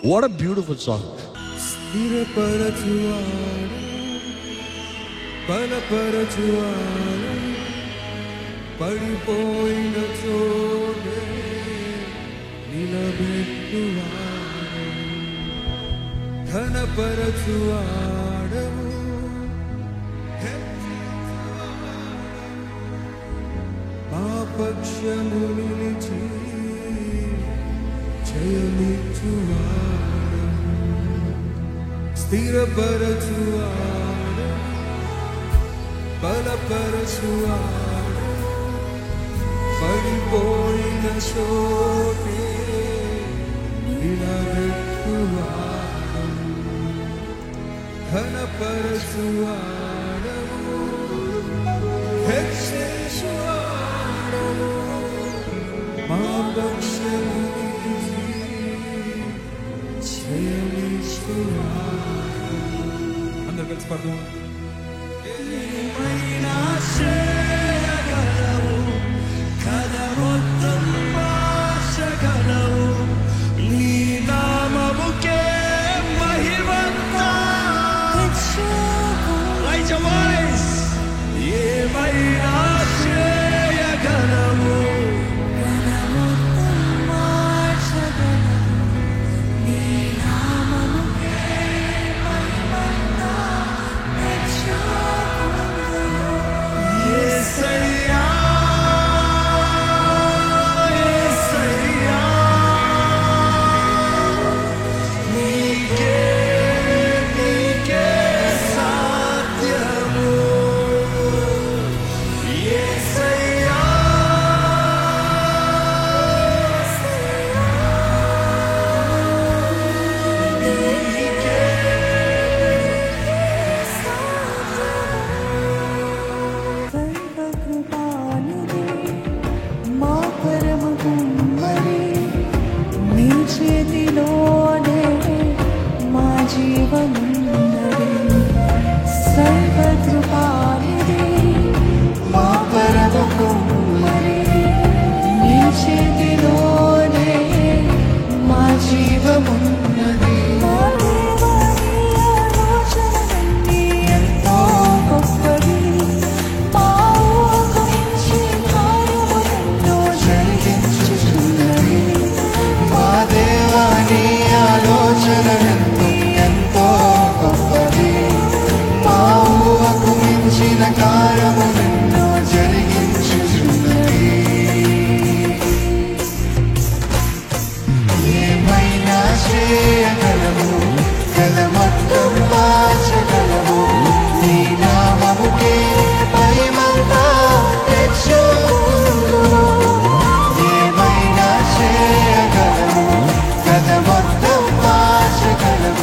What a beautiful song. స్థిరపరచువాడు, బలపరచువాడు, పడిపోయిన చోటే నిలబెట్టువాడు, ఘనపరచువాడవు, మా పక్షము నిలిచి జయమిచ్చువాడు, స్థిరపరచువాడు, బలపరచువాడు, పడిపోయిన చోటే నిలబెట్టువాడు, ఘనపరచువాడవు, హెచ్చించువాడవు, మా పక్షము నిలిచి జయమిచ్చువాడు. అందరూ కలిసి పాడుదాం. ఏమైనా చేయగలవు, కథ మొత్తం మార్చగలవు, నీ నామముకే మహిమంతా. Raise your voice. ఏమైనా చేయగలవు, కథ మొత్తం మార్చగలవు, నీ నామముకే మహిమంతా. యేసయ్యా, యేసయ్యా, నీకే సాధ్యము. యేసయ్యా, నీకే సర్వకృపానిధి, మా పరమ కుమ్మరి, నీ చేతిలోనే మా జీవమున్నది. సర్వకృపానిధి, మా పరమ కుమ్మరి, నీ చేతిలోనే మా జీవమున్నది. మా దేవా, నీ ఆలోచనలన్నీ ఎంతో గొప్పవి, మా ఊహకు మించి కార్యములెన్నో జరిగించుచున్నవి. మా దేవా, నీ ఆలోచనలెంతో ఎంతో గొప్పవి, మా ఊహకు మించిన కార్యములెన్నో జరిగించుచున్నవి. ఏమైనా చేయగలవు, కథ మొత్తం మార్చగలవు, నీ నామముకే మహిమంతా తెచ్చుకుందుము. ఏమైనా చేయగలవు, కథ మొత్తం మార్చగలవు,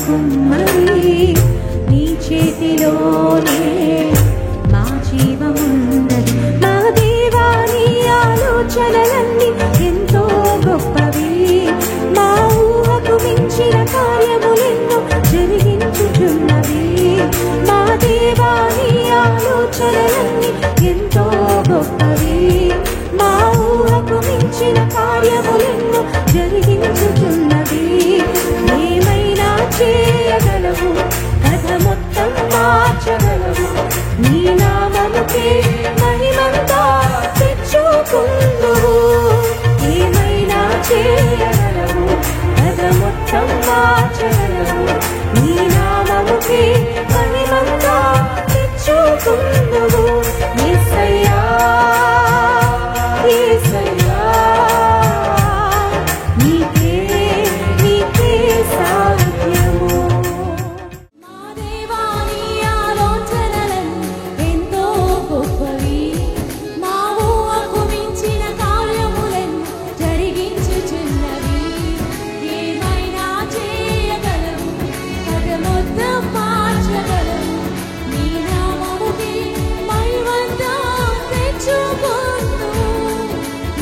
కుమ్మరి నీ చేతిలోనే మా జీవమున్నది. మా దేవా నీ ఆలోచనలన్నీ ఎంతో గొప్పవి. మా ఊహకు మించిన కార్యములెన్నో జరిగించుచున్నవి. మా దేవా నీ ఆలోచనలన్నీ ఎంతో గొప్పవి. మా ఊహకు మించిన కార్యములెన్నో జరిగించుచున్నవి. ఏమైనా చేయగలవు, కథ మొత్తం మార్చగలవు. నీ నామముకే మహిమంతా తెచ్చుకుందువు. ఏమైనా చేయగలవు, కథ మొత్తం మార్చగలవు. నీ నామముకే మహిమంతా తెచ్చుకుందువు. యేసయ్యా యేసయ్యా నీకే నీకే సాధ్యము. మా దేవా నీ ఆలోచనలన్నీ ఎంతో గొప్పవి. మా ఊహకు మించిన కార్యములెన్నో జరిగించుచున్నవి. ఏమైనా చేయగలవు, కథ మొత్తం మార్చగలవు. నీ నామముకే మహిమంతా తెచ్చుకుందువు.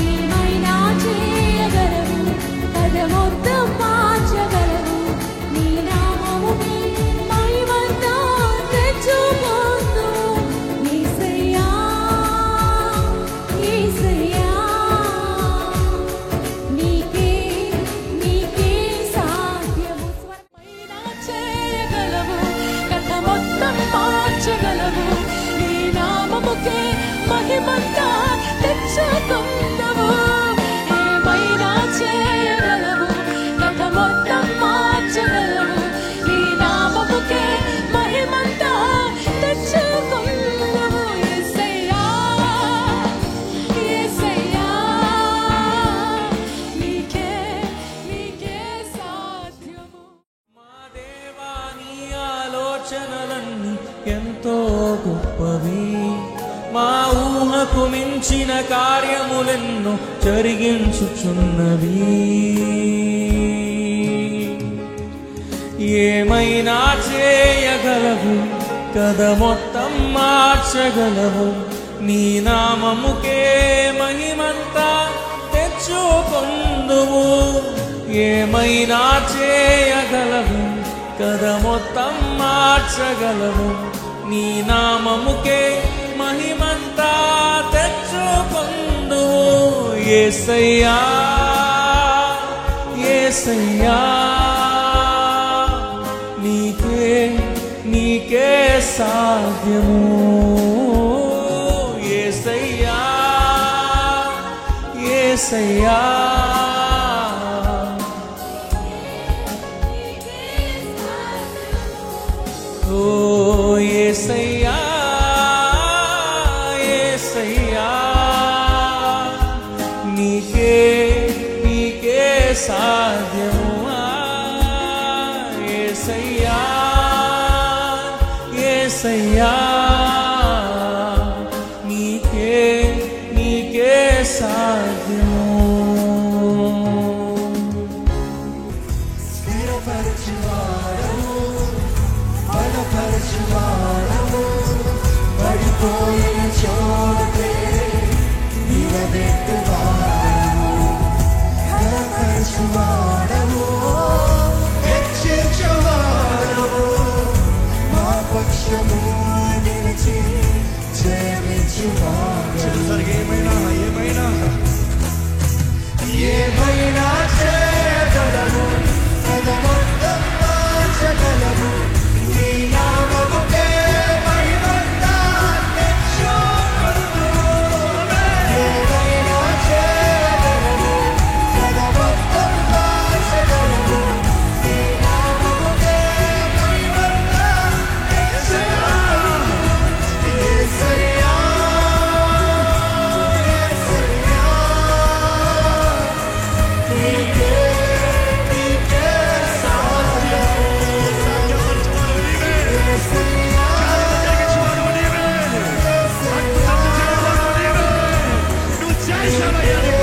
ఏమైనా చేయగలవు, కథ మొత్తం మార్చగలవు. నీ నామముకే మహిమంతా తెచ్చుకుందువు. యేసయ్యా యేసయ్యా నీకే నీకే సాధ్యము. ఏమైనా చేయగలవు, కథ మొత్తం మార్చగలవు. నీ నామముకే మహిమంతా తెచ్చుకుందువు. ఏమైనా చేయగలవు, కథ మొత్తం మార్చగలవు. నీ నామముకే మహిమంతా తెచ్చుకుందువు. యేసయ్యా యేసయ్యా నీకే నీకే సాధ్యము. మా దేవా నీ ఆలోచనలన్నీ ఎంతో గొప్పవి. మా ఊహకు మించిన కార్యములెన్నో జరిగించుచున్నవి. ఏమైనా చేయగలవు, కథ మొత్తం మార్చగలవు. నీ నామముకే మహిమంతా తెచ్చుకొందువు. ఏమైనా చేయగలవు, కథ మొత్తం మార్చగలవు. నీ నామముకే మహిమంతా తెచ్చుకొందువు. యేసయ్యా యేసయ్యా నీకే నీకే సాధ్యము. యేసయ్యా యేసయ్యా ఓ యేసయ్యా యేసయ్యా నీకే నీకే సాధ్యము. యేసయ్యా యేసయ్యా నీకే నీకే సాధ్యము. స్థిరపరచువాడవు, బలపరచువాడవు, పడిపోయిన చోటే నిలబెట్టువాడవు. బలపరచువాడవు, హెచ్చించువాడవు, మా పక్షము నిలిచి జయమిచ్చువాడవు. ఏమైనా చేయగలవు, కథ మొత్తం మార్చగలవు. నీ నామముకే మహిమంతా తెచ్చుకొందువు. ఏమైనా చేయగలవు, కథ మొత్తం మార్చగలవు. నీ నామముకే మహిమంతా తెచ్చుకొందువు. యేసయ్యా యేసయ్యా నీకే నీకే సాధ్యము. యేసయ్యా యేసయ్యా నీకే